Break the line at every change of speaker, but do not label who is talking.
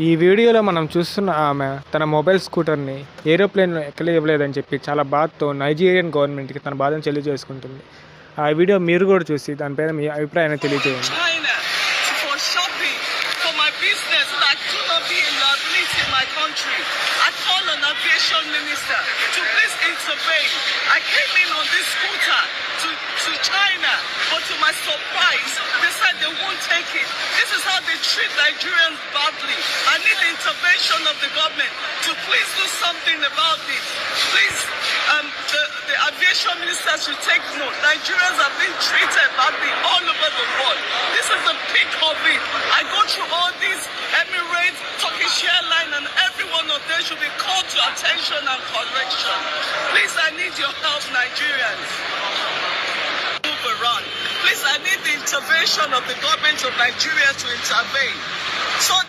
ఈ వీడియోలో మనం చూస్తున్న ఆమె తన మొబైల్ స్కూటర్ని ఏరోప్లేన్లో ఎక్కలేవలేదని చెప్పి చాలా బాధతో నైజీరియన్ గవర్నమెంట్కి తన బాధను తెలియజేసుకుంటుంది. ఆ వీడియో మీరు కూడా చూసి దానిపైన మీ అభిప్రాయాన్ని తెలియజేయండి.
To China, but to my surprise, they said they won't take it. This is how they treat Nigerians badly. I need the intervention of the government to please do something about this. Please, the aviation minister should take note. Nigerians are being treated badly all over the world. This is the peak of it. I go through all these Emirates, Turkish Airlines, and every one of them should be called to attention and correction. Please, I need your help, Nigerians. Please, I need the intervention of the government of Nigeria to intervene. So